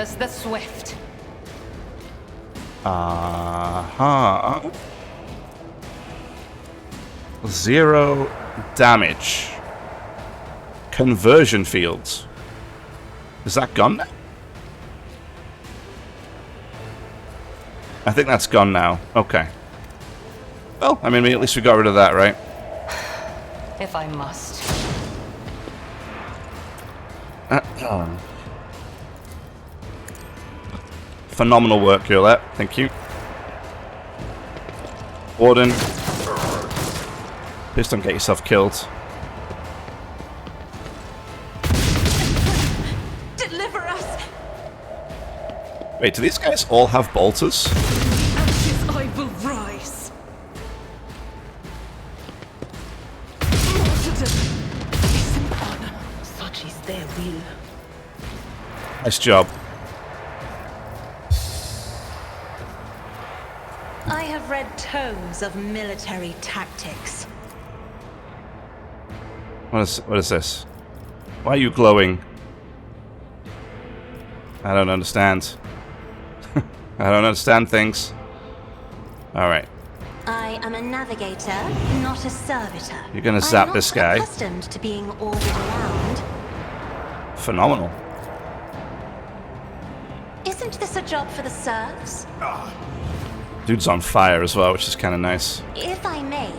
Rufus the Swift. Uh-huh. 0 damage. Conversion fields. Is that gone now? I think that's gone now. Okay. Well, I mean, at least we got rid of that, right? If I must. Phenomenal work, Yolette. Thank you. Warden. Please don't get yourself killed. Deliver us! Wait, do these guys all have bolters? Ashes I will rise. Martyrdom is an honor. Such is their will. Nice job. I have read tomes of military tactics. What is this? Why are you glowing? I don't understand. I don't understand things. Alright. I am a navigator, not a servitor. You're gonna zap this guy. I'm not accustomed to being ordered around. Phenomenal. Isn't this a job for the serfs? Dude's on fire as well, which is kind of nice. If I may.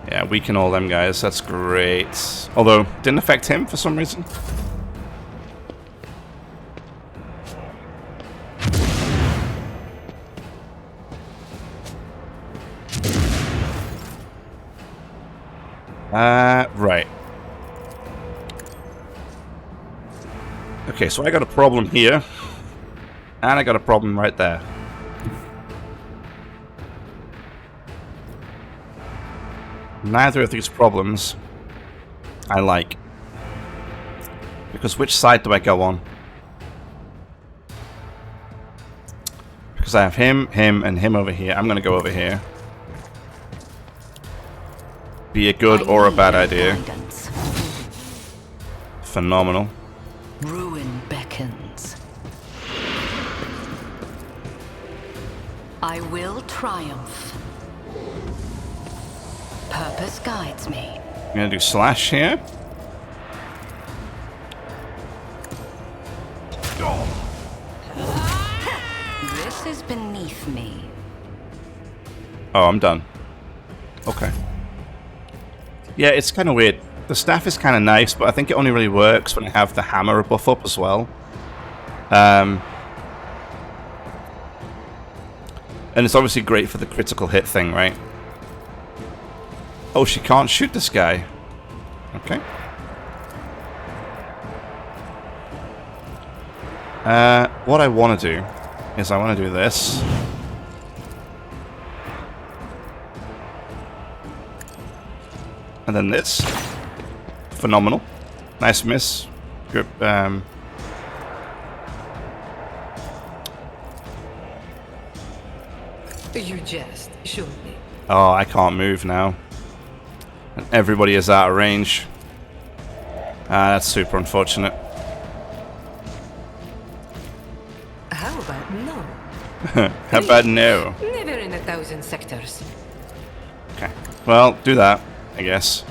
Yeah, weaken all them guys. That's great. Although, didn't affect him for some reason. Right. Okay, so I got a problem here. And I got a problem right there. Neither of these problems I like. Because which side do I go on? Because I have him, him, and him over here. I'm going to go over here. Be a good or a bad idea. Phenomenal. Ruin beckons. I will triumph. Purpose guides me. I'm gonna do slash here. This is beneath me. Oh, I'm done. Okay. Yeah, it's kind of weird. The staff is kind of nice, but I think it only really works when I have the hammer buff up as well. And it's obviously great for the critical hit thing, right? Oh, she can't shoot this guy. Okay. What I want to do is I want to do this. And then this. Phenomenal. Nice miss. Good. You just shoot me. Oh, I can't move now. And everybody is out of range. That's super unfortunate. How about no? How about no? Never in 1,000 sectors. Okay. Well, do that, I guess.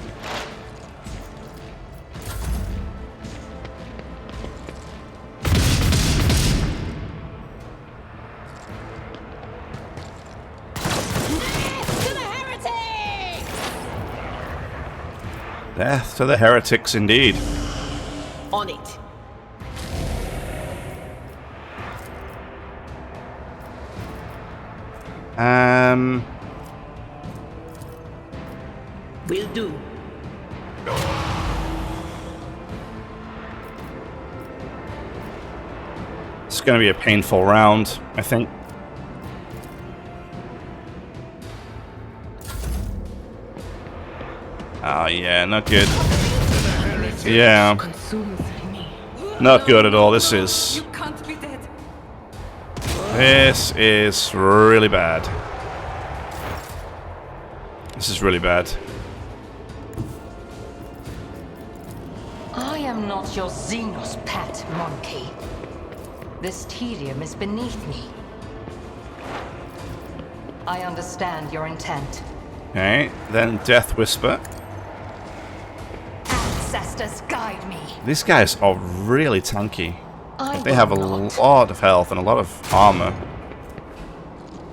Death to the heretics, indeed. On it. Will do. It's going to be a painful round, I think. Oh, yeah, not good. Yeah. Not good at all. This is really bad. This is really bad. I am am not your Xenos pet, monkey. This tedium is beneath me. I understand your intent. Okay, then Death Whisper. Ancestors guide me. These guys are really tanky. I They have a will not. lot of health and a lot of armor.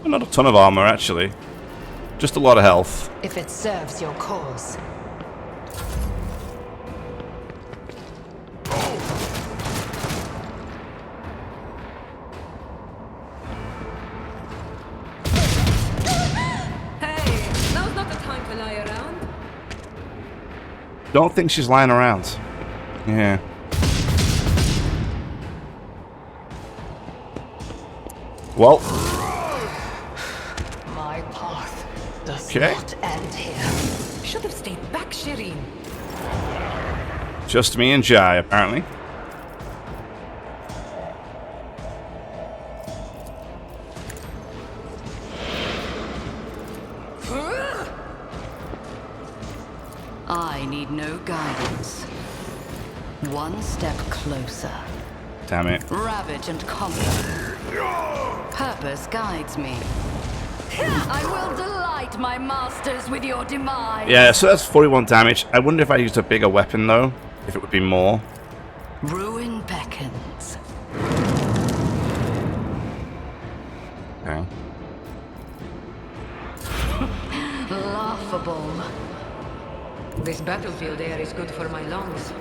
Not a ton of armor, actually. Just a lot of health. If it serves your cause. Hey, now's not the time to lie around. Don't think she's lying around. Yeah. Well. My path does Okay. not end here. Should have stayed back, Shireen. Just me and Jai, apparently. I need no guidance. One step closer. Damn it. Ravage and conquer. Purpose guides me. I will delight my masters with your demise. Yeah, so that's 41 damage. I wonder if I used a bigger weapon, though. If it would be more. Ruin beckons. Okay. Laughable. This battlefield air is good for my lungs.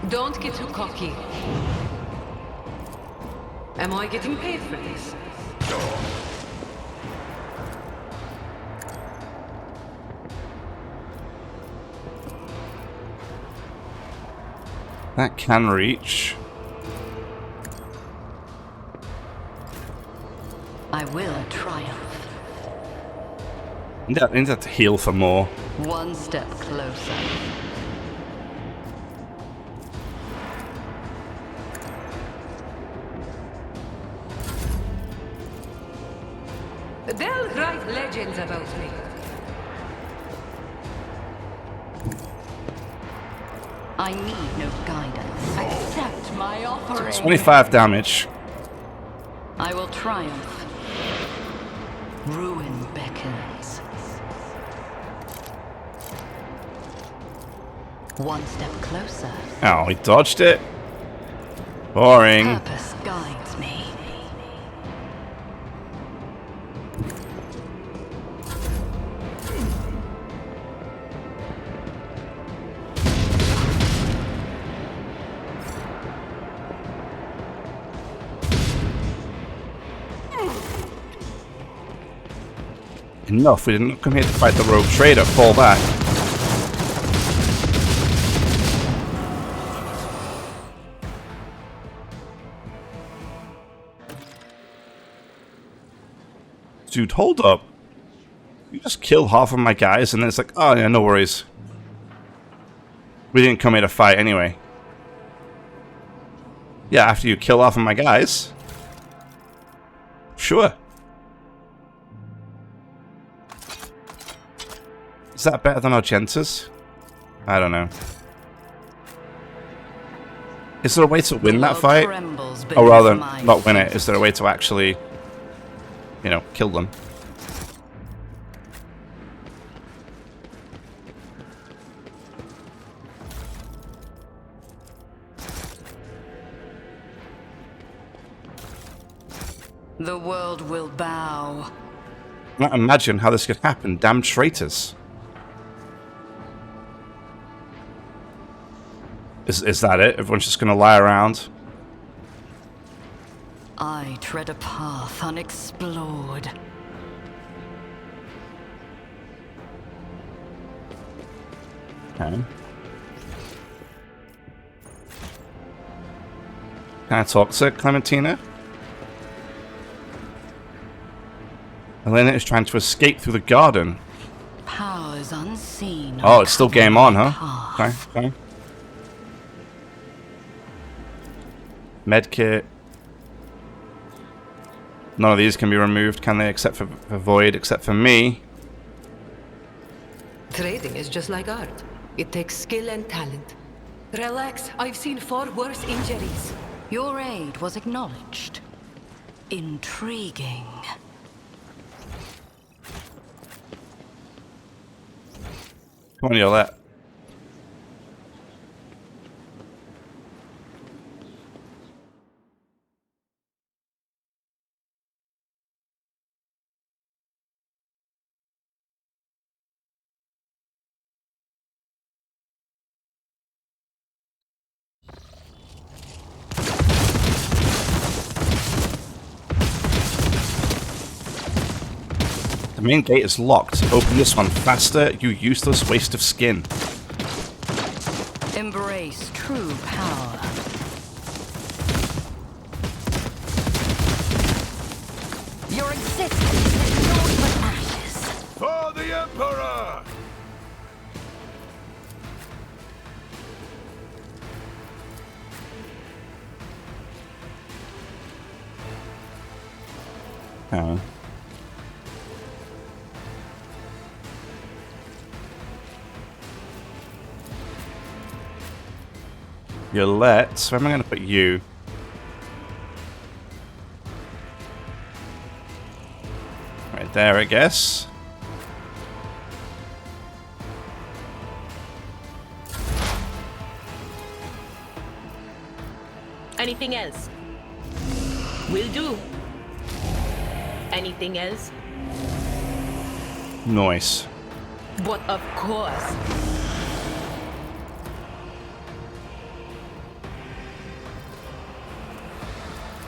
Don't get too cocky. Am I getting paid for this? That can reach. I will triumph. I need that to heal for more. One step closer. They'll write legends about me. I need no guidance. Accept my offering. 25 damage. I will triumph. Ruin beckons. One step closer. Oh, he dodged it. Boring. Purpose guides me. Enough. We didn't come here to fight the rogue trader. Fall back. Dude, hold up. You just killed half of my guys and then it's like, oh yeah, no worries. We didn't come here to fight anyway. Yeah, after you kill half of my guys. Sure. Is that better than Argenta's? I don't know. Is there a way to win that fight? Or rather, not win it. Is there a way to actually, you know, kill them? The world will bow. I can't imagine how this could happen. Damn traitors. Is that it? Everyone's just gonna lie around? I tread a path unexplored. Okay. Can I talk to Clementina? Elena is trying to escape through the garden. Powers unseen. Oh, it's still game on, huh? Okay, okay. Medkit. None of these can be removed, can they? Except for Void, except for me. Trading is just like art. It takes skill and talent. Relax, I've seen far worse injuries. Your aid was acknowledged. Intriguing. Come on, Yolette. The main gate is locked. Open this one faster, you useless waste of skin. Embrace true power. Your existence is naught but ashes. For the Emperor! Oh. Yolette, where am I going to put you? Right there, I guess. Anything else? Will do. Anything else? Nice. But of course.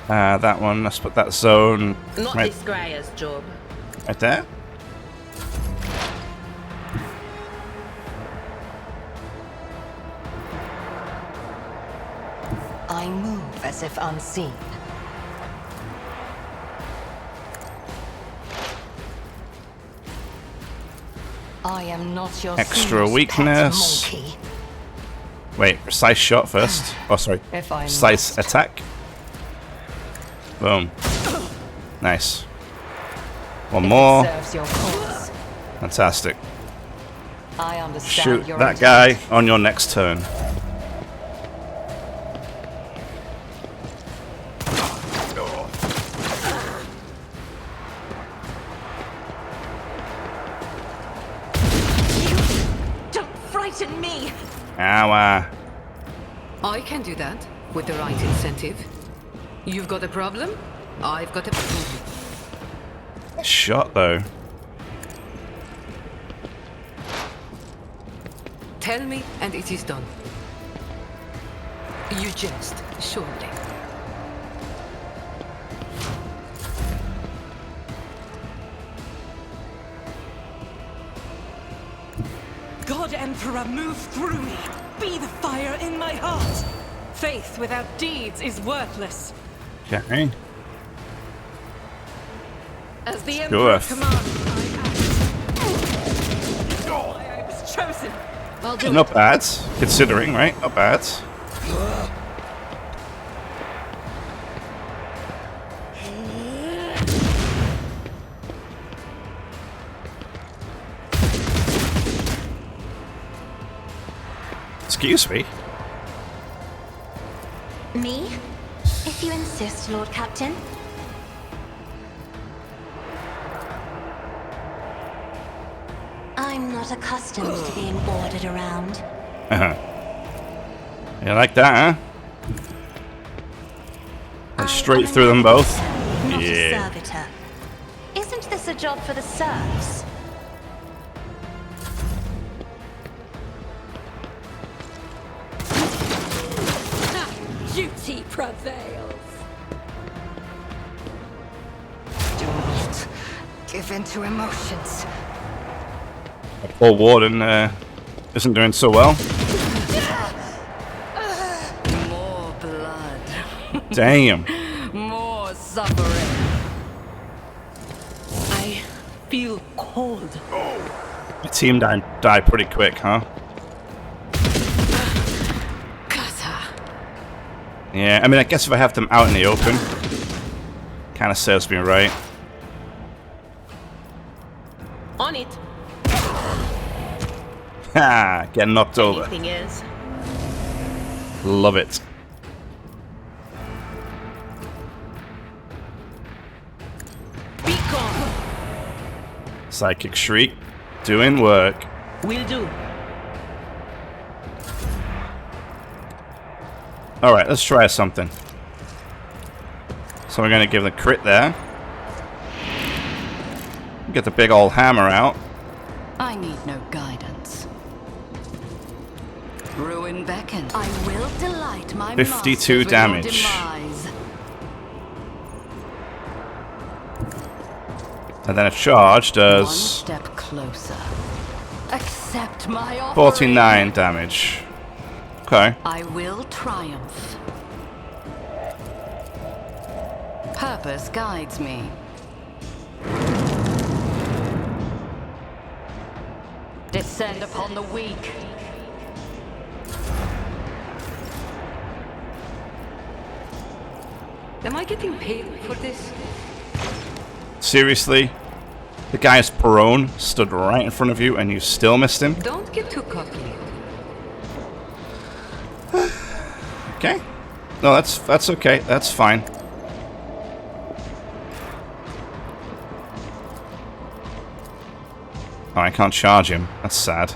That one, let's put that zone Not right, this Scryer's job. right there. I move as if unseen. I am not your Extra fool's weakness. pet monkey. Wait, precise shot first. Oh, sorry. If I Precise must. attack. Boom. Nice. One If more. it serves your cause, Fantastic. I understand Shoot your that intent. guy on your next turn. Don't frighten me! Ow. I can do that with the right incentive. You've got a problem? I've got a problem. Shot though. Tell me, and it is done. You jest, surely. God Emperor, move through me. Be the fire in my heart. Faith without deeds is worthless. Okay. As the Sure. Emperor commands, I was chosen. I'll do Not it. bad, considering, right? Not bad. Excuse me. Me? If you insist, Lord Captain. I'm not accustomed to being ordered around. You like that, huh? And straight through them both. Not a Yeah. servitor. Isn't this a job for the serfs? Duty prevails. Do not give in to emotions. Poor Warden isn't doing so well. More blood. Damn. More suffering. I feel cold. The team died pretty quick, huh? Kata. Yeah, I mean, I guess if I have them out in the open, kind of serves me right. On it. Ha! Get knocked over. Anything else? Love it. Be gone. Psychic Shriek. Doing work. Will do. Alright, let's try something. So we're going to give the crit there. Get the big old hammer out. I need no guidance. Ruin beckons. I will delight my 52 masters with your damage. demise. And then a charge One does step closer. Accept my offering. 49 damage. Okay. I will triumph. Purpose guides me. Descend upon the weak. Am I getting paid for this? Seriously? The guy's prone, stood right in front of you, and you still missed him? Don't get too cocky. Okay. No, that's okay. That's fine. Oh, I can't charge him. That's sad.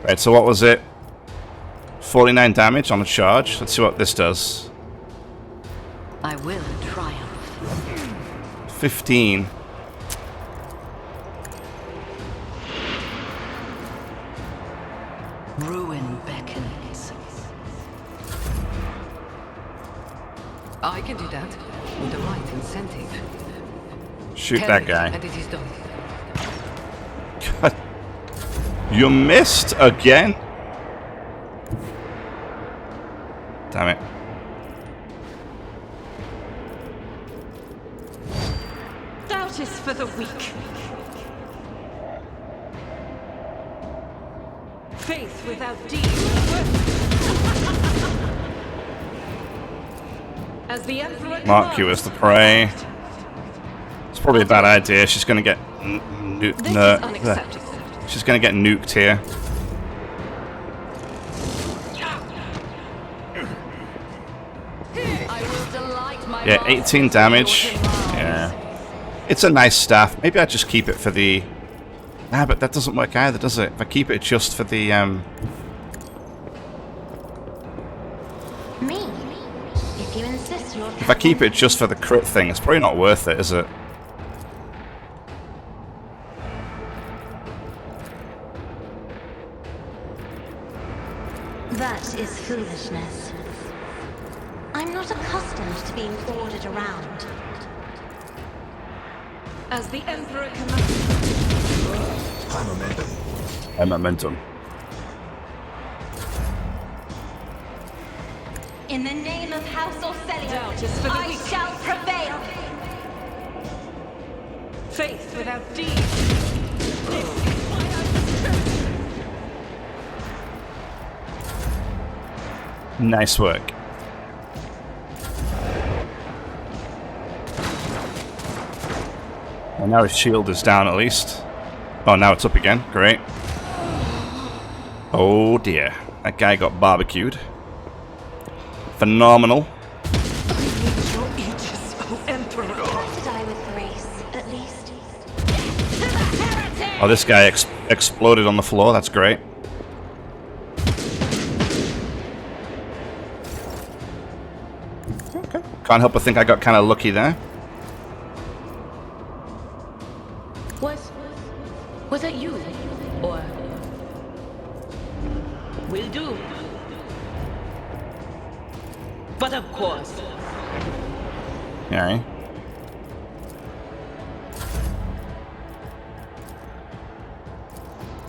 Right, so what was it? 49 damage on a charge. Let's see what this does. I will triumph. 15. Ruin beckons. I can do that with the right incentive. Shoot Tell that me, guy. and it is done. God. You missed again? Damn it. Doubt is for the weak. Faith without deeds is worthless. As the Emperor Mark you as the prey. It's probably a bad idea. She's gonna get This is unacceptable. She's gonna get nuked here. I will delight my Yeah, masters 18 with damage. your demise. Yeah. It's a nice staff. Maybe I just keep it for the... Ah, but that doesn't work either, does it? If I keep it just for the, Me? If you insist, Lord. If I keep it just for the crit thing, it's probably not worth it, is it? That is foolishness. I'm not accustomed to being ordered around. As the Emperor commands. And momentum. In the name of House Orcellia, Doubt is for the I weak. shall prevail. Faith without deeds. Nice work. Well, now his shield is down at least. Oh, now it's up again. Great. Oh dear. That guy got barbecued. Phenomenal. Your aegis, O Emperor. To die with grace, at least. Oh, this guy exploded on the floor. That's great. Okay. Can't help but think I got kind of lucky there. Was that you? Or will do. But of course. Yeah.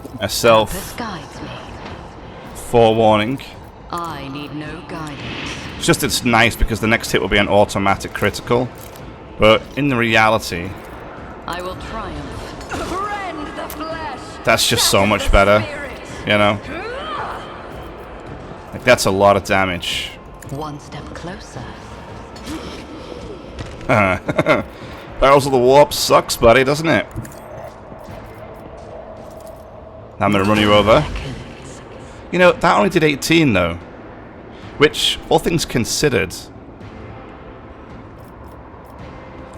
Purpose Myself guides me. forewarning. I need no guidance. It's just it's nice because the next hit will be an automatic critical. But in the reality, I will triumph. Rend the flesh. that's just so Shatter much the better. spirit. You know? Like, that's a lot of damage. One step closer. Barrels of the Warp sucks, buddy, doesn't it? I'm going to run you over. You know, that only did 18 though. Which, all things considered...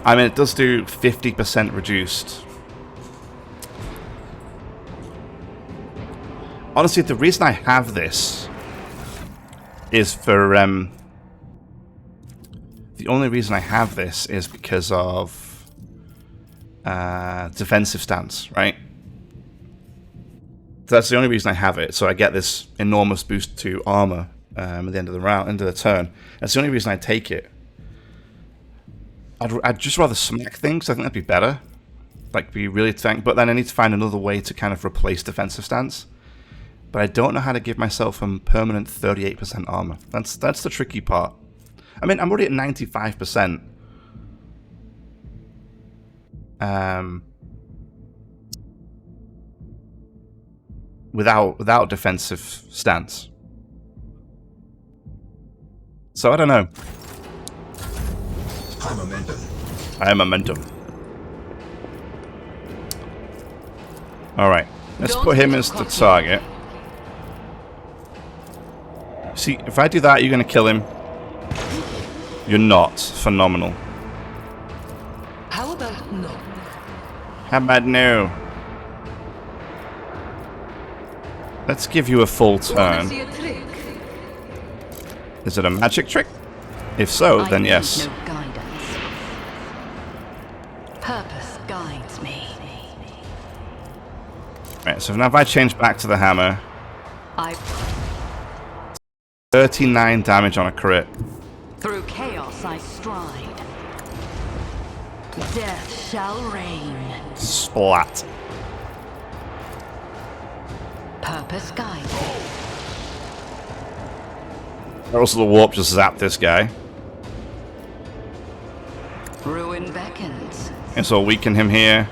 I mean, it does do 50% reduced. Honestly, the reason I have this is for... the only reason I have this is because of defensive stance, right? That's the only reason I have it. So I get this enormous boost to armor at the end of the round, end of the turn. That's the only reason I take it. I'd just rather smack things. I think that'd be better. Like, be really tank. But then I need to find another way to kind of replace defensive stance. But I don't know how to give myself a permanent 38% armor. That's the tricky part. I mean, I'm already at 95%. Without defensive stance. So I don't know. High momentum. High momentum. Alright. Let's put him as the target. See, if I do that, you're going to kill him. You're not. Phenomenal. How about no? How about no? Let's give you a full turn. See a trick? Is it a magic trick? If so, then yes. No guidance. Purpose guides me. Right, so now if I change back to the hammer, I 39 damage on a crit. through chaos I stride. Death shall reign. Splat. Purpose guides me. Also, the warp just zapped this guy. Ruin beckons. And so I'll weaken him here.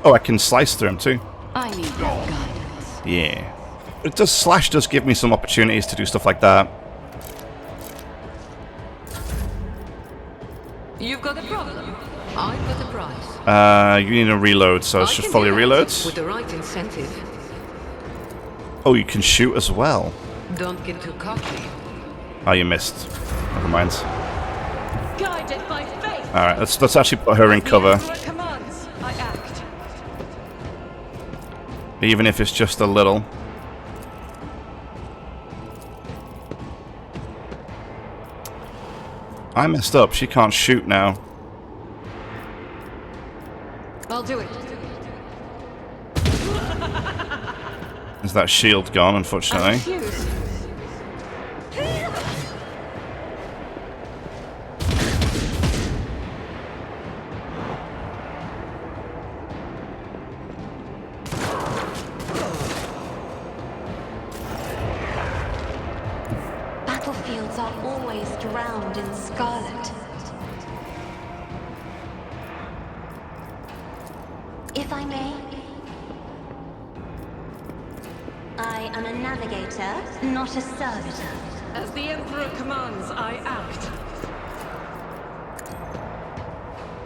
Oh, I can slice through him too. I need no guidance. Yeah. It does, slash does give me some opportunities to do stuff like that. You've got a problem. I've got a price. You need a reload, so it's I just can fully do that reloads. with the right incentive. Oh, you can shoot as well. Don't get too cocky. Oh, you missed. Never mind. Guided by faith. Alright, let's actually put her in cover. The Emperor commands, I act. Even if it's just a little. I messed up. She can't shoot now. I'll do it. Is that shield gone, I unfortunately? refuse. Battlefields are always drowned in scarlet. If I may, I am a navigator, not a servitor. As the Emperor commands, I act.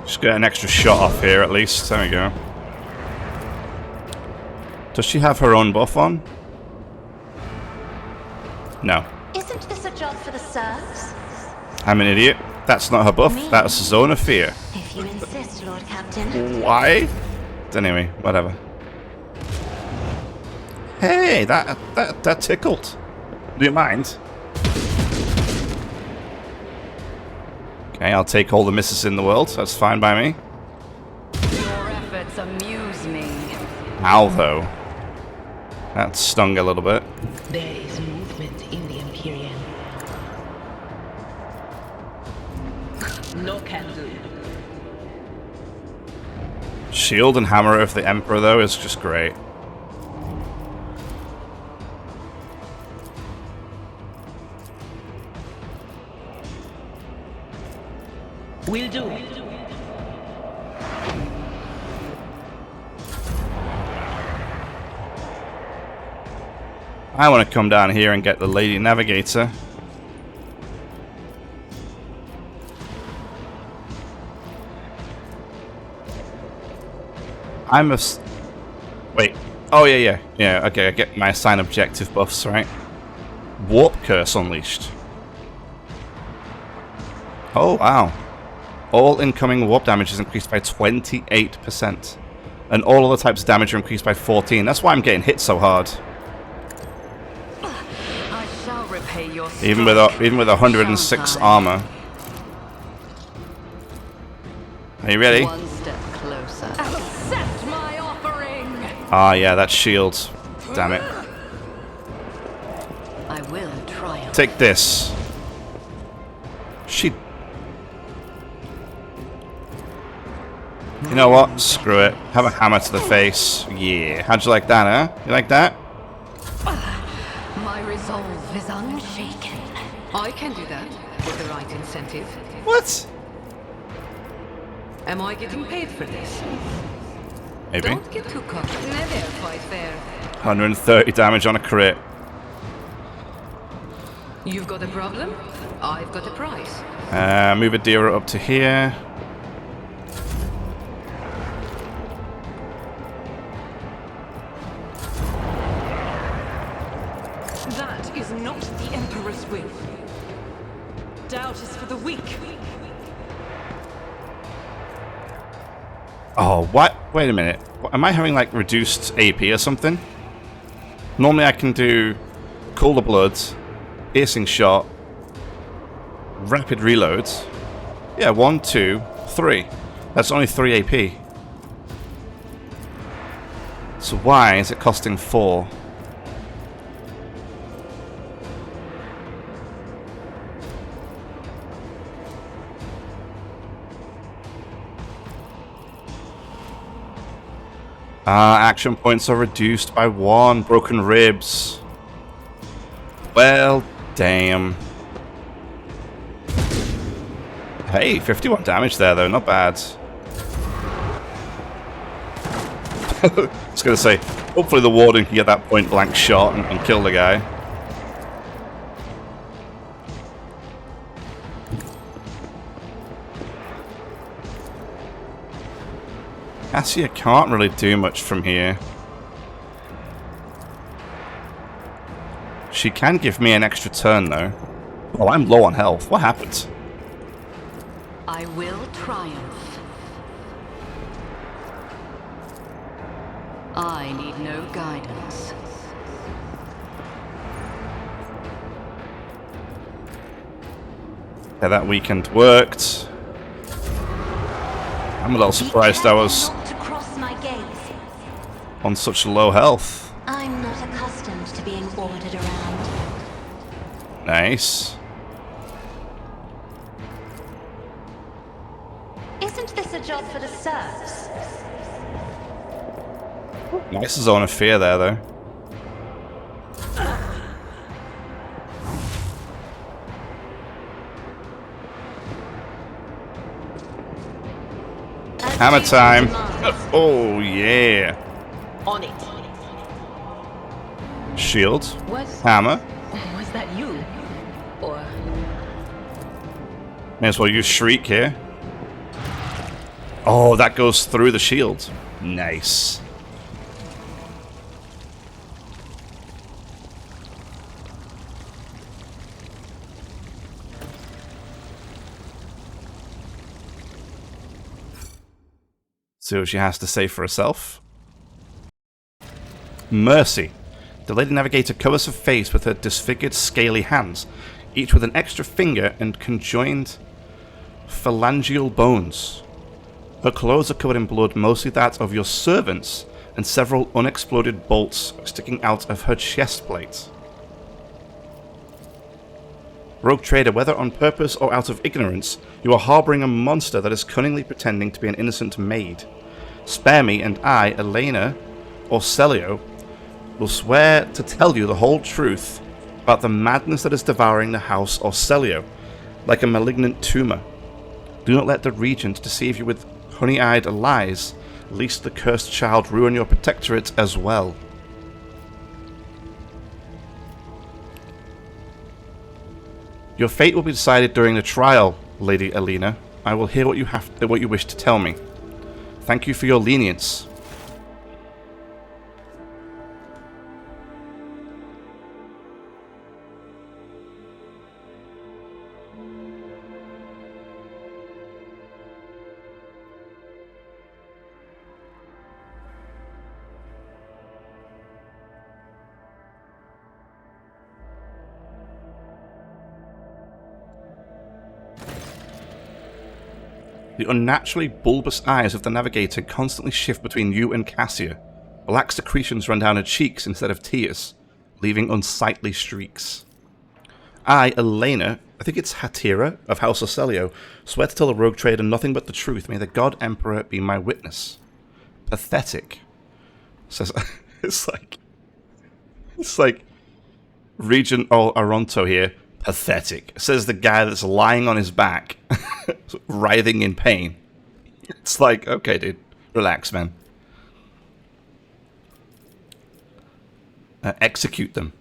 Just get an extra shot off here at least. There we go. Does she have her own buff on? No. Isn't this a job for the serfs? I'm an idiot. That's not her buff. That's Zone of Fear. If you insist, Lord Captain. Why? Anyway, whatever. Hey, that tickled. Do you mind? Okay, I'll take all the misses in the world. That's fine by me. Your efforts amuse me. Ow, though. That stung a little bit. There is movement in the Imperium. No can do. Shield and hammer of the Emperor, though, is just great. Will do. I want to come down here and get the Lady Navigator. Wait. Oh, yeah. Okay, I get my assign objective buffs, right? Warp Curse unleashed. Oh, wow. All incoming warp damage is increased by 28%. And all other types of damage are increased by 14. That's why I'm getting hit so hard. I shall repay your Even with 106 armor. Are you ready? One step closer. Accept my offering. Ah, yeah, that shield. Damn it. I will triumph. Take this. She... You know what? Screw it. Have a hammer to the face. Yeah. How'd you like that, huh? You like that? My resolve is unshaken. I can do that with the right incentive. What? Am I getting paid for this? Maybe. Don't get too cocky. Never quite fair. 130 damage on a crit. You've got a problem? I've got a price. Move Adira up to here. That is not the Emperor's will. Doubt is for the weak. Oh, what? Wait a minute. Am I having, like, reduced AP or something? Normally I can do Cool the Blood, Piercing Shot, Rapid Reloads. Yeah, 1, 2, 3. That's only 3 AP. So why is it costing 4? Action points are reduced by 1. Broken ribs. Well, damn. Hey, 51 damage there, though. Not bad. I was going to say, hopefully the Warden can get that point-blank shot and kill the guy. Cassia can't really do much from here. She can give me an extra turn, though. Oh, I'm low on health. What happened? I will triumph. I need no guidance. Yeah, that weekend worked. I'm a little surprised I was Not to cross my gaze. on such low health. I'm not accustomed to being ordered around. Nice. Isn't this a job for the serfs? Nice zone of fear there, though. Hammer time. Oh, yeah. On it. Shield. Was Hammer. that you? Or May as well use Shriek here. Oh, that goes through the shield. Nice. See what she has to say for herself. Mercy. The Lady Navigator covers her face with her disfigured, scaly hands, each with an extra finger and conjoined phalangeal bones. Her clothes are covered in blood, mostly that of your servants, and several unexploded bolts sticking out of her chest plate. Rogue trader, whether on purpose or out of ignorance, you are harboring a monster that is cunningly pretending to be an innocent maid. Spare me, and I, Elena, or Celio, will swear to tell you the whole truth about the madness that is devouring the house Orcelio, like a malignant tumor. Do not let the Regent deceive you with honey-eyed lies, lest the cursed child ruin your protectorate as well. Your fate will be decided during the trial, Lady Elena. I will hear what you wish to tell me. Thank you for your lenience. The unnaturally bulbous eyes of the navigator constantly shift between you and Cassia. Black secretions run down her cheeks instead of tears, leaving unsightly streaks. I, Elena, I think it's Hatira of House Ocelio, swear to tell the rogue trader nothing but the truth. May the God Emperor be my witness. Pathetic. Says it's like Regent Aronto here. Pathetic. Says the guy that's lying on his back, writhing in pain. It's like, okay, dude, relax, man. Execute them.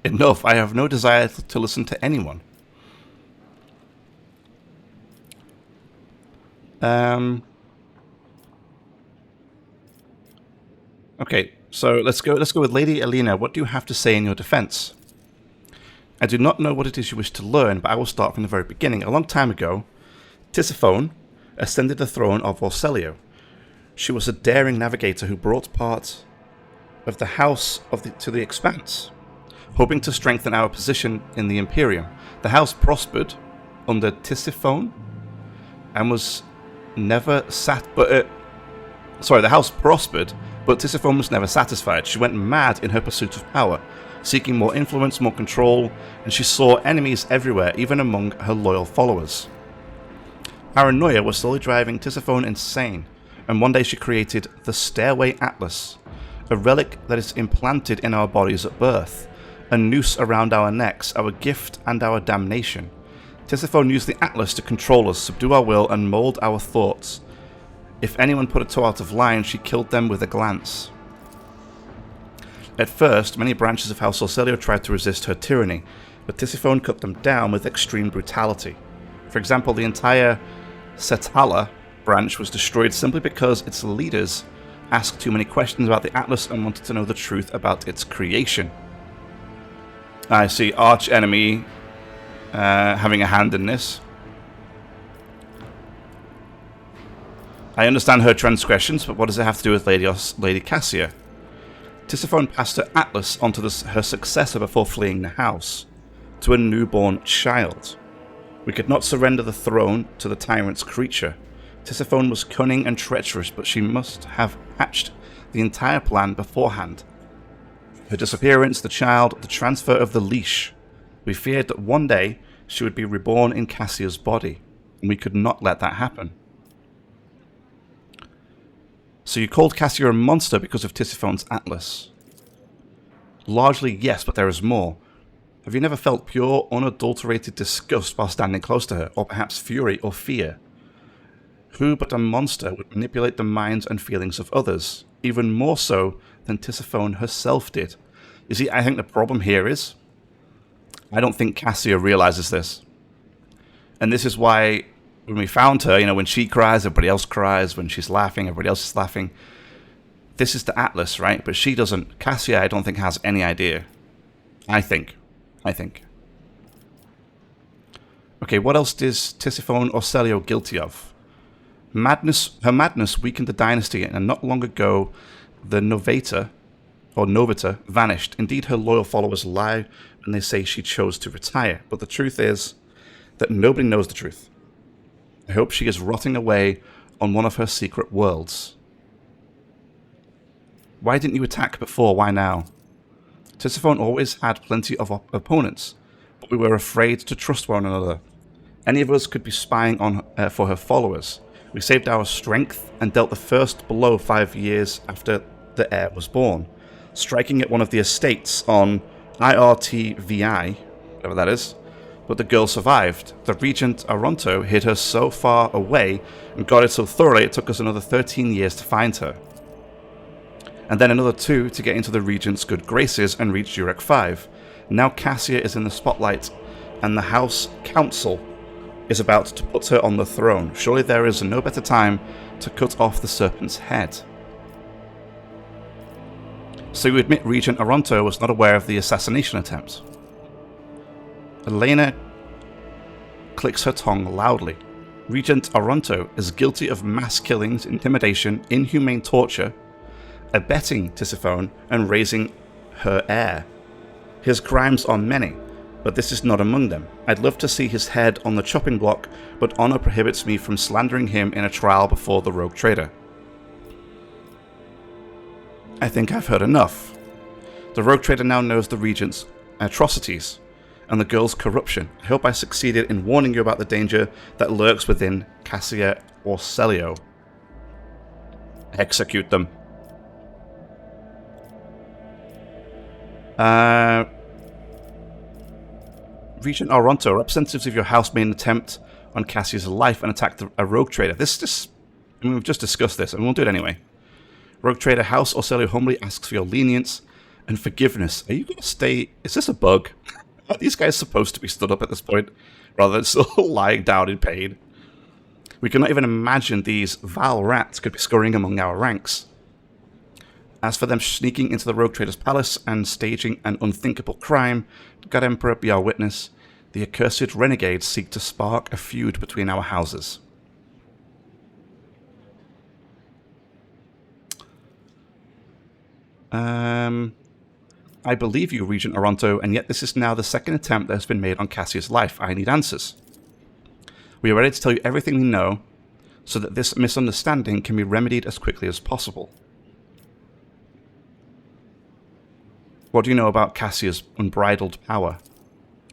Enough. I have no desire to listen to anyone. Okay, so let's go with Lady Elena. What do you have to say in your defense? I do not know what it is you wish to learn, but I will start from the very beginning. A long time ago, Tisiphone ascended the throne of Ocelio. She was a daring navigator who brought part of the house to the Expanse, hoping to strengthen our position in the Imperium. The house prospered under Tisiphone and was never the house prospered, but Tisiphone was never satisfied. She went mad in her pursuit of power, seeking more influence, more control, and she saw enemies everywhere, even among her loyal followers. Paranoia was slowly driving Tisiphone insane, and one day she created the Stairway Atlas, a relic that is implanted in our bodies at birth, a noose around our necks, our gift and our damnation. Tisiphone used the Atlas to control us, subdue our will, and mold our thoughts. If anyone put a toe out of line, she killed them with a glance. At first, many branches of House Ocelio tried to resist her tyranny, but Tisiphone cut them down with extreme brutality. For example, the entire Setala branch was destroyed simply because its leaders asked too many questions about the Atlas and wanted to know the truth about its creation. I see arch enemy having a hand in this. I understand her transgressions, but what does it have to do with Lady Cassia? Tisiphone passed her Atlas onto her successor before fleeing the house, to a newborn child. We could not surrender the throne to the tyrant's creature. Tisiphone was cunning and treacherous, but she must have hatched the entire plan beforehand. Her disappearance, the child, the transfer of the leash. We feared that one day she would be reborn in Cassia's body, and we could not let that happen. So you called Cassia a monster because of Tisiphone's Atlas? Largely yes, but there is more. Have you never felt pure, unadulterated disgust while standing close to her, or perhaps fury or fear? Who but a monster would manipulate the minds and feelings of others, even more so than Tisiphone herself did? You see, I think the problem here is, I don't think Cassia realizes this. And this is why, when we found her, when she cries, everybody else cries. When she's laughing, everybody else is laughing. This is the Atlas, right? But she doesn't. Cassia, I don't think, has any idea. I think. Okay, what else is Tisiphone Ocelio guilty of? Her madness weakened the dynasty, and not long ago, the Novita vanished. Indeed, her loyal followers lie when they say she chose to retire. But the truth is that nobody knows the truth. I hope she is rotting away on one of her secret worlds. Why didn't you attack before? Why now? Tisiphone always had plenty of opponents, but we were afraid to trust one another. Any of us could be spying on for her followers. We saved our strength and dealt the first blow 5 years after the heir was born, striking at one of the estates on IRTVI, whatever that is. But the girl survived. The Regent Aronto hid her so far away and got it so thoroughly it took us another 13 years to find her. And then another 2 to get into the Regent's good graces and reach Jurek 5. Now Cassia is in the spotlight, and the House Council is about to put her on the throne. Surely there is no better time to cut off the serpent's head. So you admit Regent Aronto was not aware of the assassination attempt? Elena clicks her tongue loudly. Regent Aronto is guilty of mass killings, intimidation, inhumane torture, abetting Tisiphone, and raising her heir. His crimes are many, But this is not among them. I'd love to see his head on the chopping block, but honor prohibits me from slandering him in a trial before the rogue trader. I think I've heard enough. The rogue trader now knows the Regent's atrocities and the girl's corruption. I hope I succeeded in warning you about the danger that lurks within Cassia or Celio. Execute them. Regent Aronto, representatives of your house made an attempt on Cassia's life and attacked a rogue trader. We've just discussed this, and we'll do it anyway. Rogue trader House Orcelio humbly asks for your lenience and forgiveness. Are you going to stay? Is this a bug? Are these guys supposed to be stood up at this point, rather than still lying down in pain? We cannot even imagine these vile rats could be scurrying among our ranks. As for them sneaking into the rogue trader's palace and staging an unthinkable crime, God Emperor be our witness, the accursed renegades seek to spark a feud between our houses. I believe you, Regent Aronto, and yet this is now the second attempt that has been made on Cassia's life. I need answers. We are ready to tell you everything we know, so that this misunderstanding can be remedied as quickly as possible. What do you know about Cassia's unbridled power?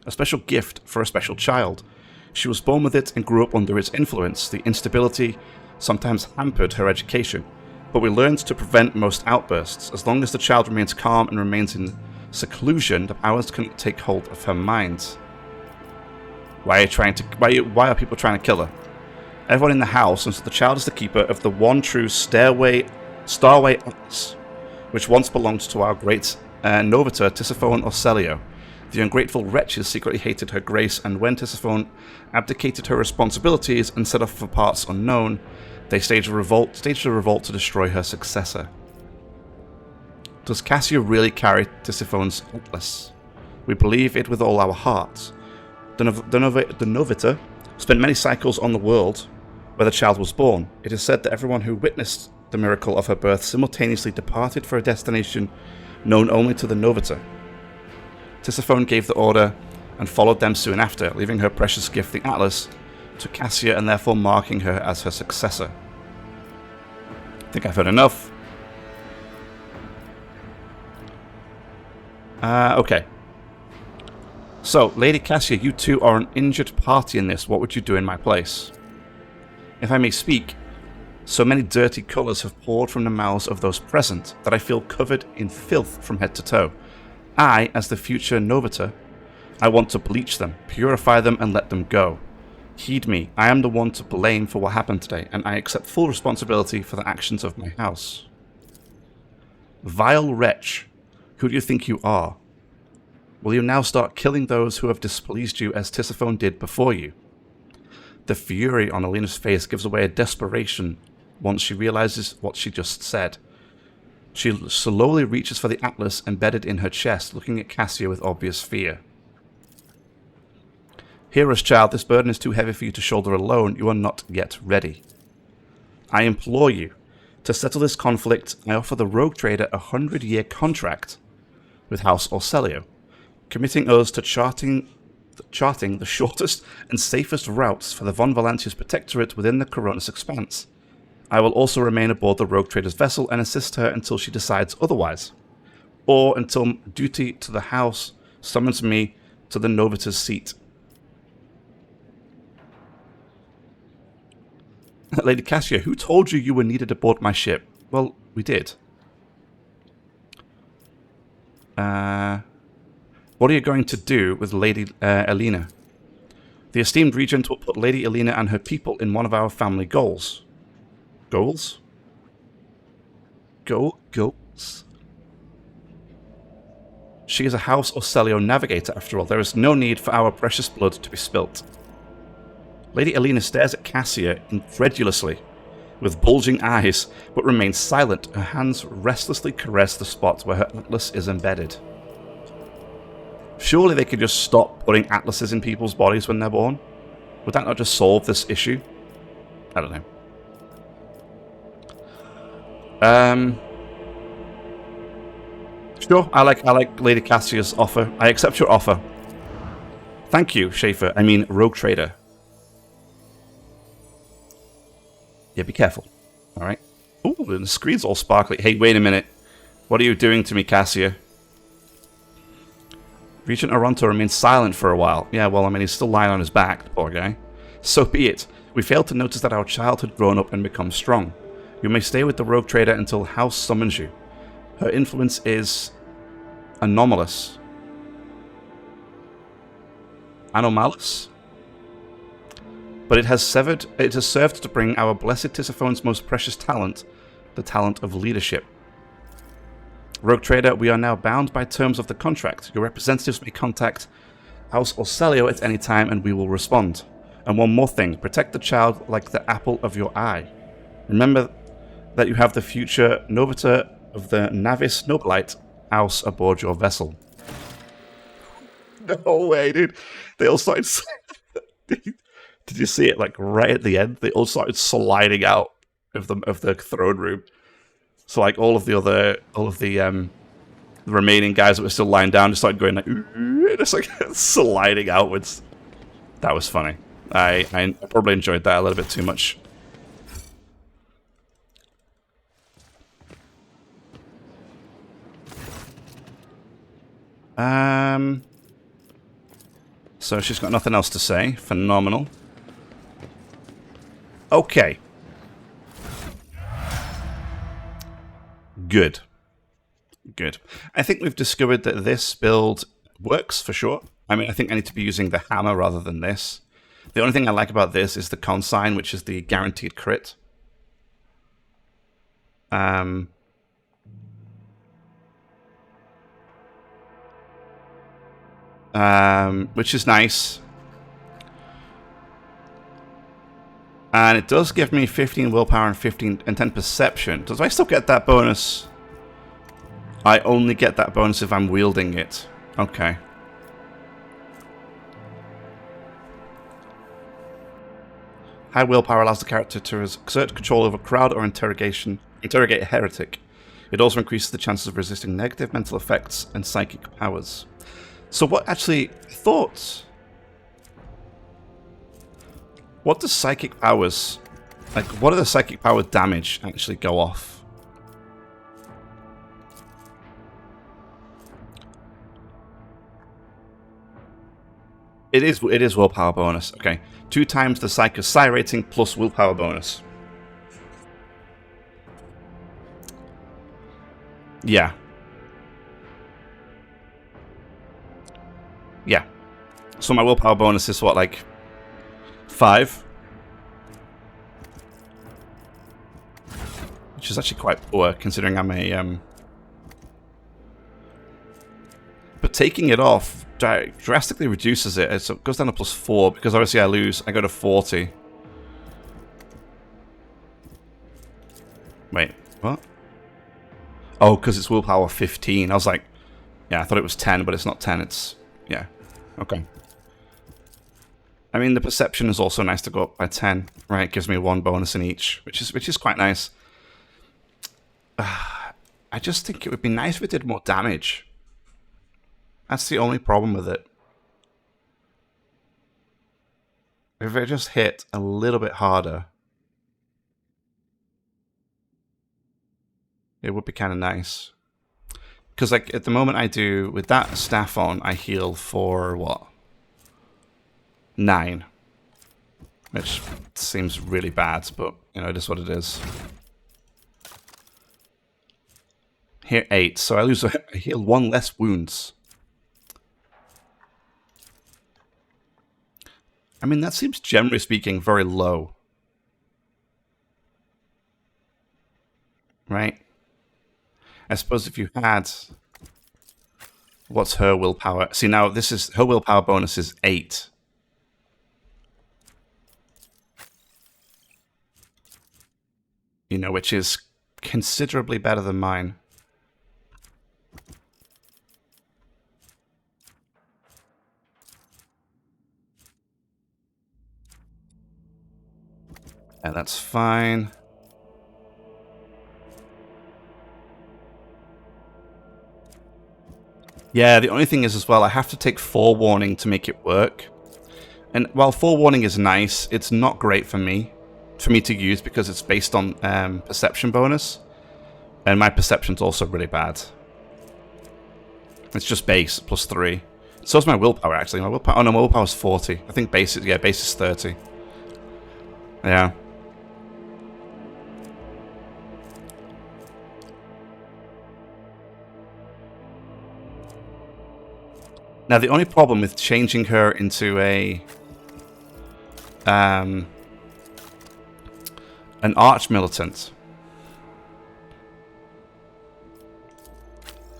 A special gift for a special child. She was born with it and grew up under its influence. The instability sometimes hampered her education, but we learned to prevent most outbursts. As long as the child remains calm and remains in seclusion, the powers can take hold of her mind. Why are people trying to kill her? Everyone in the house, and so the child is the keeper of the one true Starway Atlas, which once belonged to our great Novita, Tisiphone Orcelio. The ungrateful wretches secretly hated her grace, and when Tisiphone abdicated her responsibilities and set off for parts unknown, they staged a revolt to destroy her successor. Does Cassia really carry Tisiphone's Atlas? We believe it with all our hearts. The Novita spent many cycles on the world where the child was born. It is said that everyone who witnessed the miracle of her birth simultaneously departed for a destination known only to the Novita. Tisiphone gave the order and followed them soon after, leaving her precious gift, the Atlas, to Cassia and therefore marking her as her successor. I think I've heard enough. Okay. So, Lady Cassia, you two are an injured party in this. What would you do in my place? If I may speak, so many dirty colours have poured from the mouths of those present that I feel covered in filth from head to toe. I, as the future Novita, I want to bleach them, purify them, and let them go. Heed me, I am the one to blame for what happened today, and I accept full responsibility for the actions of my house. Vile wretch, who do you think you are? Will you now start killing those who have displeased you as Tisiphone did before you? The fury on Alina's face gives away a desperation once she realizes what she just said. She slowly reaches for the Atlas embedded in her chest, looking at Cassia with obvious fear. Hear us, child, this burden is too heavy for you to shoulder alone. You are not yet ready. I implore you, to settle this conflict, I offer the rogue trader a 100-year contract with House Orcelio, committing us to charting the shortest and safest routes for the Von Valancius Protectorate within the Coronis Expanse. I will also remain aboard the rogue trader's vessel and assist her until she decides otherwise, or until duty to the house summons me to the Novita's seat. Lady Cassia, who told you were needed aboard my ship? Well, we did. What are you going to do with Lady Alina? The esteemed regent will put Lady Alina and her people in one of our family goals. Goals? Goals? She is a House Orcelio navigator, after all. There is no need for our precious blood to be spilt. Lady Alina stares at Cassia incredulously, with bulging eyes, but remains silent. Her hands restlessly caress the spot where her atlas is embedded. Surely they could just stop putting atlases in people's bodies when they're born? Would that not just solve this issue? I don't know. Sure, I like Lady Cassia's offer. I accept your offer. Thank you, Schaefer. I mean, Rogue Trader. Yeah, be careful. Alright. Ooh, the screen's all sparkly. Hey, wait a minute. What are you doing to me, Cassia? Regent Oronto remained silent for a while. Yeah, well, I mean, he's still lying on his back, the poor guy. So be it. We failed to notice that our child had grown up and become strong. You may stay with the Rogue Trader until House summons you. Her influence is anomalous. Anomalous? But it has served to bring our blessed Tisophone's most precious talent, the talent of leadership. Rogue Trader, we are now bound by terms of the contract. Your representatives may contact House Orselio at any time and we will respond. And one more thing, protect the child like the apple of your eye. Remember that you have the future Novita of the Navis Nobilite House aboard your vessel. No way, dude. They all started... Did you see it, like, right at the end? They all started sliding out of the throne room. So, like, all of the remaining guys that were still lying down just started going, like, just, like, sliding outwards. That was funny. I probably enjoyed that a little bit too much. So she's got nothing else to say. Phenomenal. Okay. Good. Good. I think we've discovered that this build works for sure. I mean, I think I need to be using the hammer rather than this. The only thing I like about this is the consign, which is the guaranteed crit. Which is nice. And it does give me 15 willpower and 10 perception. Does I still get that bonus? I only get that bonus if I'm wielding it. Okay. High willpower allows the character to exert control over a crowd or interrogate a heretic. It also increases the chances of resisting negative mental effects and psychic powers. So what actually... Thoughts? What does psychic powers... Like, what are the psychic power damage actually go off? It is willpower bonus. Okay. 2 times the Psycho's Psi rating plus willpower bonus. Yeah. Yeah. So my willpower bonus is what, like 5? Which is actually quite poor considering I'm a but taking it off drastically reduces it. So it goes down to +4 because obviously I lose. I go to 40. Wait, what? Oh, because it's willpower 15. I was like, yeah, I thought it was 10, but it's not 10. It's, yeah, okay. I mean, the perception is also nice to go up by 10, right? It gives me 1 bonus in each, which is quite nice. I just think it would be nice if it did more damage. That's the only problem with it. If it just hit a little bit harder, it would be kind of nice. Because, like, at the moment I do, with that staff on, I heal for, what? 9. Which seems really bad, but, you know, it is what it is. Here, 8. So I heal 1 less wounds. I mean, that seems, generally speaking, very low. Right? I suppose if you had... What's her willpower? See, now, this is... Her willpower bonus is 8. You know, which is considerably better than mine. Yeah, that's fine. Yeah, the only thing is as well, I have to take forewarning to make it work. And while forewarning is nice, it's not great for me to use because it's based on perception bonus. And my perception's also really bad. It's just base plus 3. So is my willpower actually. My willpower, oh no, my willpower's 40. I think base is 30. Yeah. Now the only problem with changing her into an arch militant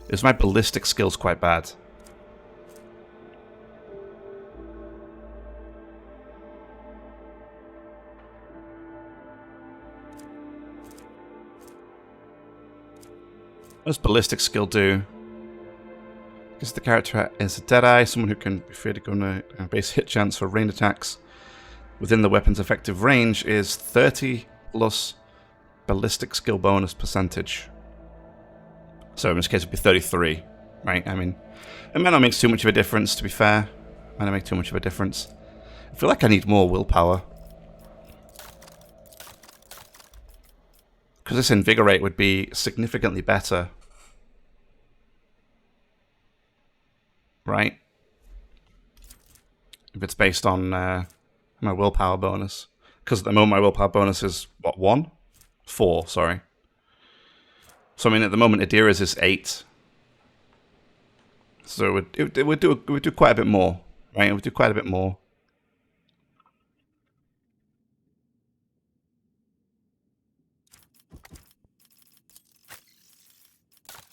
is my ballistic skill's quite bad. What does ballistic skill do? Because the character is a Deadeye, someone who can be feared to go on a base hit chance for ranged attacks within the weapon's effective range is 30 plus ballistic skill bonus percentage. So in this case it would be 33, right? I mean, it might not make too much of a difference, to be fair. It might not make too much of a difference. I feel like I need more willpower. Because this Invigorate would be significantly better. Right? If it's based on my willpower bonus. Because at the moment my willpower bonus is, what, 1? 4, sorry. So I mean at the moment Adira's is 8. So it would do quite a bit more. Right? It would do quite a bit more.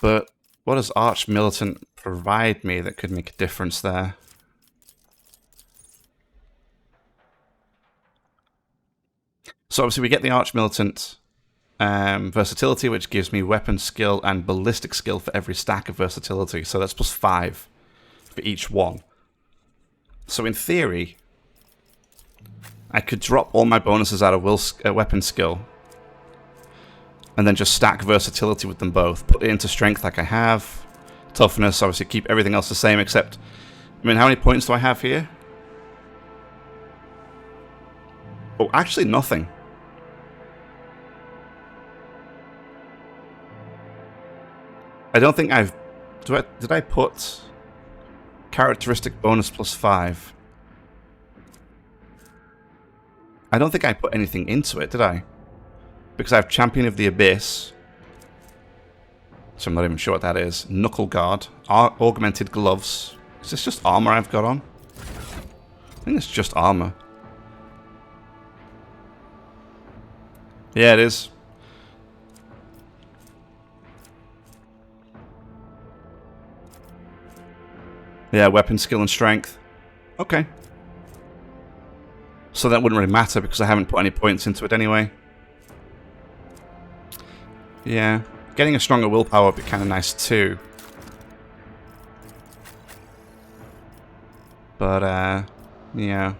But what does Arch Militant provide me that could make a difference there? So obviously we get the Arch Militant versatility, which gives me weapon skill and ballistic skill for every stack of versatility. So that's plus 5 for each one. So in theory, I could drop all my bonuses out of weapon skill and then just stack versatility with them both. Put it into strength like I have. Toughness, obviously keep everything else the same except... I mean, how many points do I have here? Oh, actually nothing. I don't think I've... Did I put characteristic bonus plus 5? I don't think I put anything into it, did I? Because I have Champion of the Abyss. So I'm not even sure what that is. Knuckle Guard. Augmented Gloves. Is this just armor I've got on? I think it's just armor. Yeah, it is. Yeah, weapon skill and strength. Okay. So that wouldn't really matter because I haven't put any points into it anyway. Yeah. Getting a stronger willpower would be kind of nice too. But, yeah.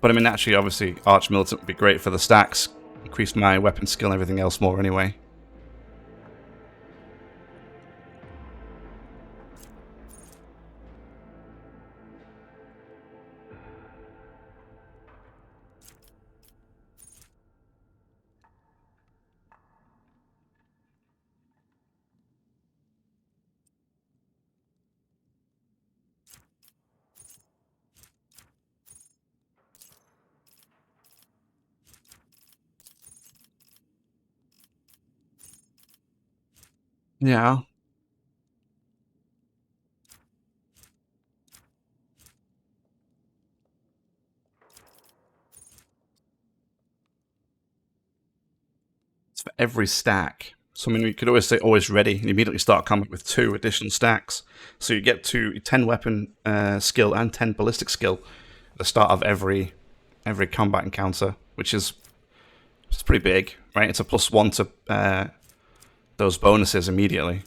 But I mean, actually, obviously, Arch Militant would be great for the stacks. Increase my weapon skill and everything else more anyway. Yeah. It's for every stack. So I mean, we could always say always ready and immediately start combat with 2 additional stacks. So you get to 10 weapon skill and 10 ballistic skill at the start of every combat encounter, which is it's pretty big, right? It's a +1 to those bonuses immediately.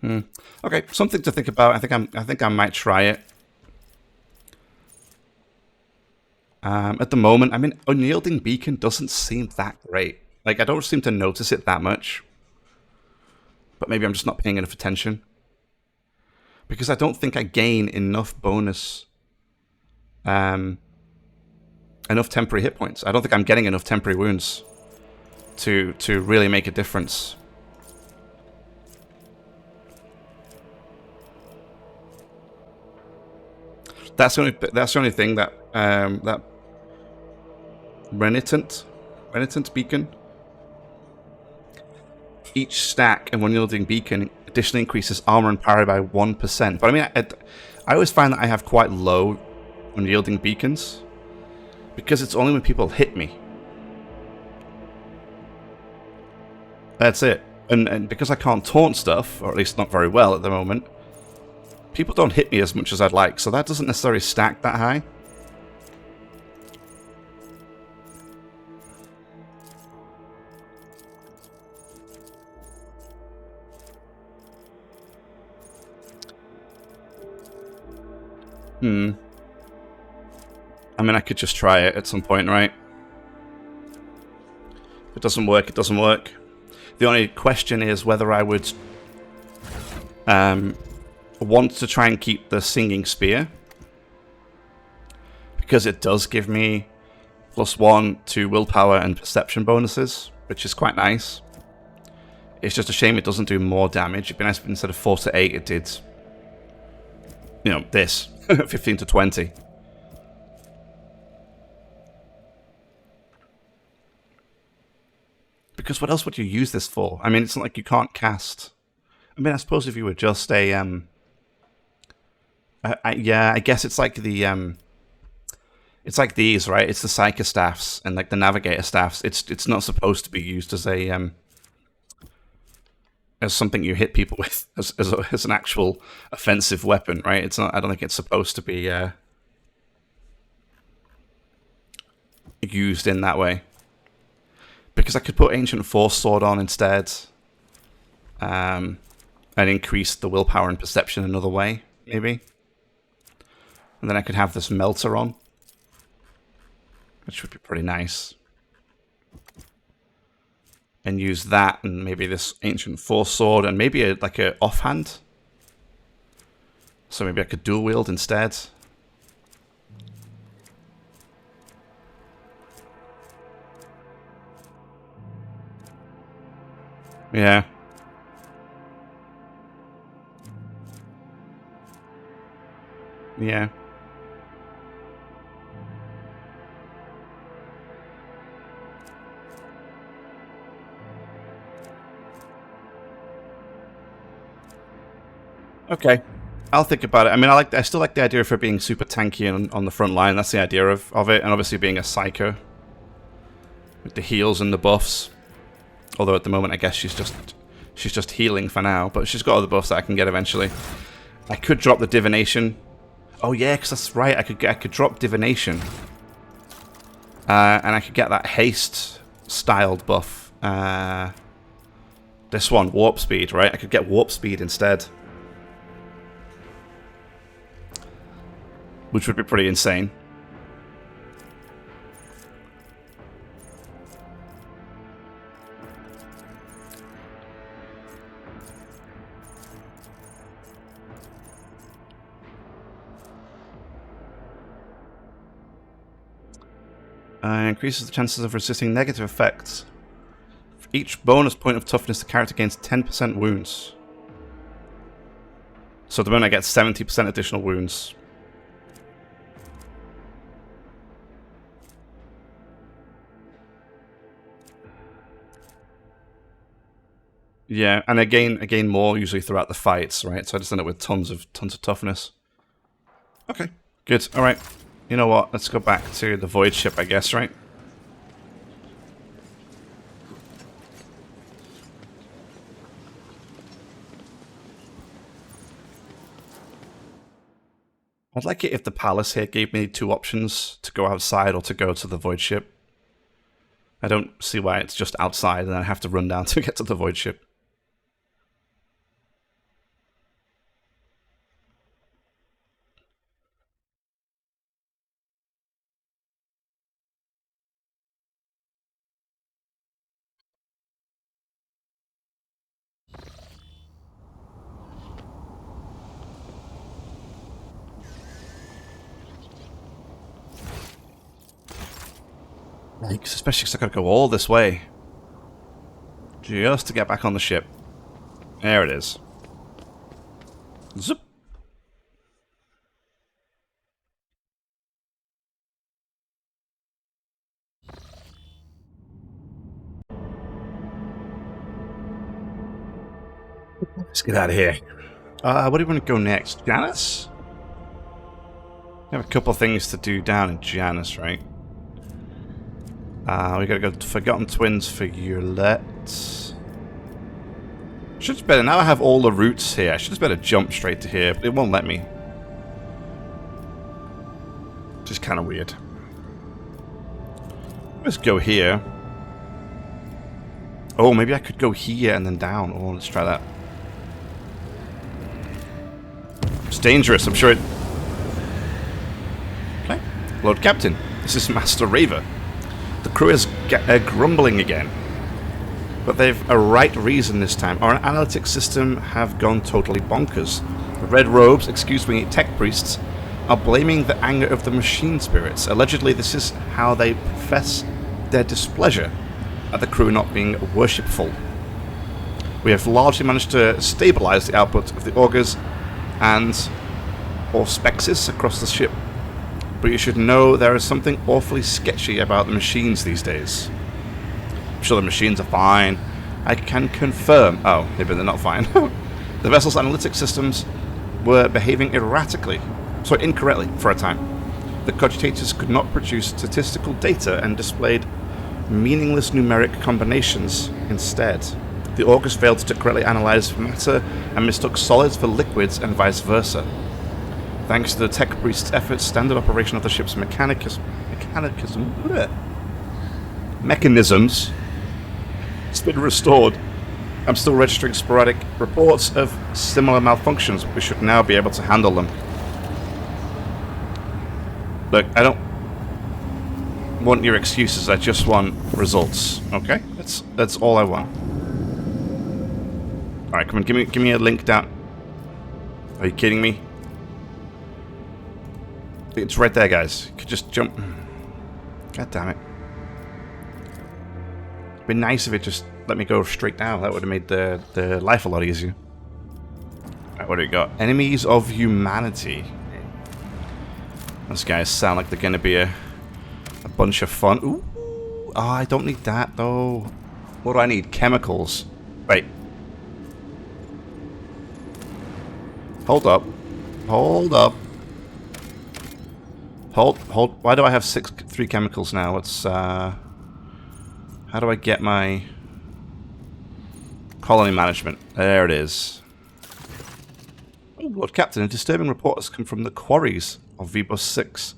Okay, something to think about. I think I might try it. At the moment, I mean, Unyielding Beacon doesn't seem that great. Like, I don't seem to notice it that much. But maybe I'm just not paying enough attention. Because I don't think I gain enough bonus... enough temporary hit points. I don't think I'm getting enough temporary wounds to really make a difference. That's the only thing that that renitent beacon. Each stack of Unyielding Beacon additionally increases armor and parry by 1%. But I mean, I always find that I have quite low Unyielding Beacons because it's only when people hit me. That's it. And because I can't taunt stuff, or at least not very well at the moment, people don't hit me as much as I'd like, so that doesn't necessarily stack that high. I mean, I could just try it at some point, right? If it doesn't work, it doesn't work. The only question is whether I would want to try and keep the Singing Spear, because it does give me +1 to willpower and perception bonuses, which is quite nice. It's just a shame it doesn't do more damage. It'd be nice if instead of 4 to 8 it did, you know, this 15 to 20. Because what else would you use this for? I mean, it's not like you can't cast. I mean, I suppose if you were just a yeah, I guess it's like the it's like these, right? It's the Psyker staffs and like the Navigator staffs. It's not supposed to be used as a as something you hit people with as an actual offensive weapon, right? It's not. I don't think it's supposed to be used in that way. Because I could put Ancient Force Sword on instead, and increase the willpower and perception another way, maybe. And then I could have this Melter on, which would be pretty nice. And use that and maybe this Ancient Force Sword and maybe like a offhand. So maybe I could dual wield instead. Yeah. Yeah. Okay. I'll think about it. I mean, I still like the idea of it being super tanky on the front line. That's the idea of it. And obviously being a Psycho with the heals and the buffs. Although at the moment, I guess she's just healing for now. But she's got other buffs that I can get eventually. I could drop the Divination. Oh yeah, because that's right. I could drop Divination, and I could get that haste styled buff. This one, Warp Speed, right? I could get Warp Speed instead, which would be pretty insane. Increases the chances of resisting negative effects. For each bonus point of toughness, the character gains 10% wounds. So at the moment I get 70% additional wounds. Yeah, and I gain more usually throughout the fights, right? So I just end up with tons of toughness. Okay, good. All right. You know what? Let's go back to the Void Ship, I guess, right? I'd like it if the Palace here gave me 2 options to go outside or to go to the Void Ship. I don't see why it's just outside and I have to run down to get to the Void Ship. Yikes, especially because I gotta go all this way. Just to get back on the ship. There it is. Zip. Let's get out of here. Where do you want to go next? Janus? We have a couple of things to do down in Janus, right? We gotta go to Forgotten Twins for Hewlett. Should just better, now I have all the routes here, I should just better jump straight to here, but it won't let me. Just kind of weird. Let's go here. Oh, maybe I could go here and then down. Oh, let's try that. It's dangerous, I'm sure it... Okay. Lord Captain, this is Master Raver. The crew is grumbling again. But they've a right reason this time. Our analytics system have gone totally bonkers. The red robes, excuse me, tech priests, are blaming the anger of the machine spirits. Allegedly, this is how they profess their displeasure at the crew not being worshipful. We have largely managed to stabilize the output of the augurs and auspexes across the ship. But you should know there is something awfully sketchy about the machines these days. I'm sure the machines are fine. I can confirm... Oh, maybe they're not fine. The vessel's analytics systems were behaving incorrectly for a time. The cogitators could not produce statistical data and displayed meaningless numeric combinations instead. The augurs failed to correctly analyze matter and mistook solids for liquids and vice versa. Thanks to the tech priest's efforts, standard operation of the ship's mechanisms has been restored. I'm still registering sporadic reports of similar malfunctions, but we should now be able to handle them. Look, I don't want your excuses, I just want results, okay? That's all I want. Alright, come on, give me a link down. Are you kidding me? It's right there, guys. You could just jump. God damn it. It'd be nice if it just let me go straight down. That would have made the life a lot easier. Alright, what do we got? Enemies of humanity. Those guys sound like they're going to be a bunch of fun. Ooh. Oh, I don't need that, though. What do I need? Chemicals. Wait. Hold up. Hold up. Hold. Why do I have 3 chemicals now? Let's, how do I get my colony management? There it is. Oh, Lord Captain, a disturbing report has come from the quarries of V-Bus 6.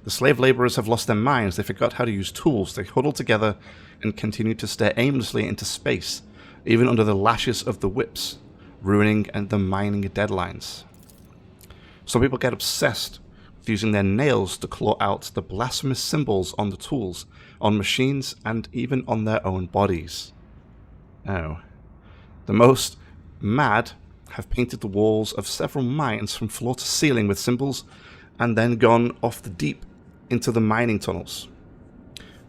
The slave laborers have lost their minds. They forgot how to use tools. They huddle together and continue to stare aimlessly into space, even under the lashes of the whips, ruining the mining deadlines. Some people get obsessed with using their nails to claw out the blasphemous symbols on the tools, on machines, and even on their own bodies. Oh. The most mad have painted the walls of several mines from floor to ceiling with symbols, and then gone off the deep into the mining tunnels.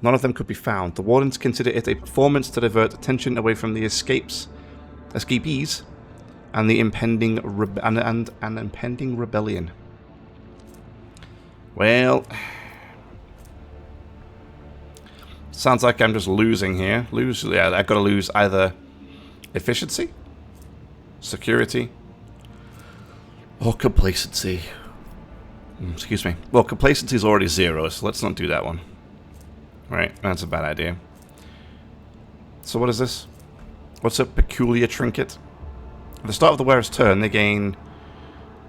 None of them could be found. The wardens consider it a performance to divert attention away from the escapees and the impending impending rebellion. Well, sounds like I'm just losing here. Yeah, I've got to lose either efficiency, security, or complacency. Excuse me. Well, complacency is already 0, so let's not do that one. Right, that's a bad idea. So what is this? What's a peculiar trinket? At the start of the wearer's turn, they gain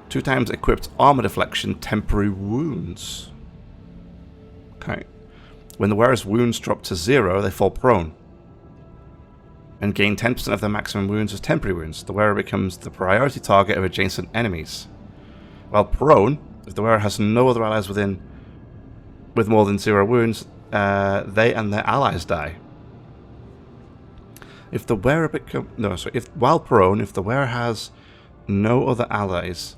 2 times equipped armor deflection temporary wounds. Okay. When the wearer's wounds drop to 0, they fall prone and gain 10% of their maximum wounds as temporary wounds. The wearer becomes the priority target of adjacent enemies. While prone, if the wearer has no other allies with more than 0 wounds, they and their allies die. If the wearer while prone, if the wearer has no other allies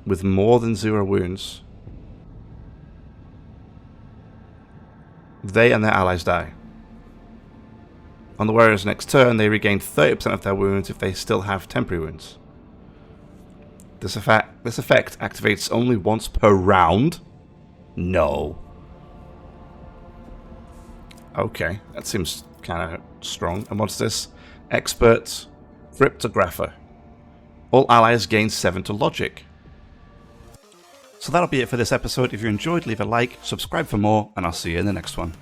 with more than 0 wounds, they and their allies die. On the wearer's next turn, they regain 30% of their wounds if they still have temporary wounds. This effect activates only once per round? No. Okay, that seems kind of strong. And what's this? Expert Cryptographer. All allies gain 7 to logic. So that'll be it for this episode. If you enjoyed, leave a like, subscribe for more, and I'll see you in the next one.